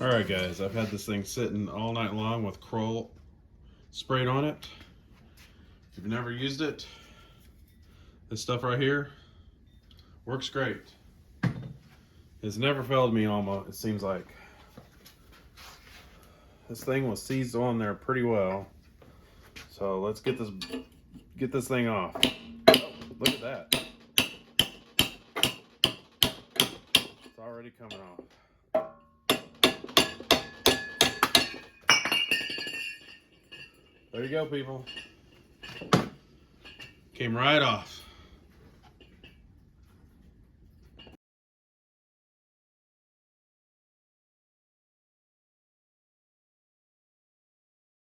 Alright guys, I've had this thing sitting all night long with Kroll sprayed on it. If you've never used it, this stuff right here works great. It's never failed me almost, it seems like. This thing was seized on there pretty well. So let's get this thing off. Oh, look at that. It's already coming off. There you go, people. Came right off.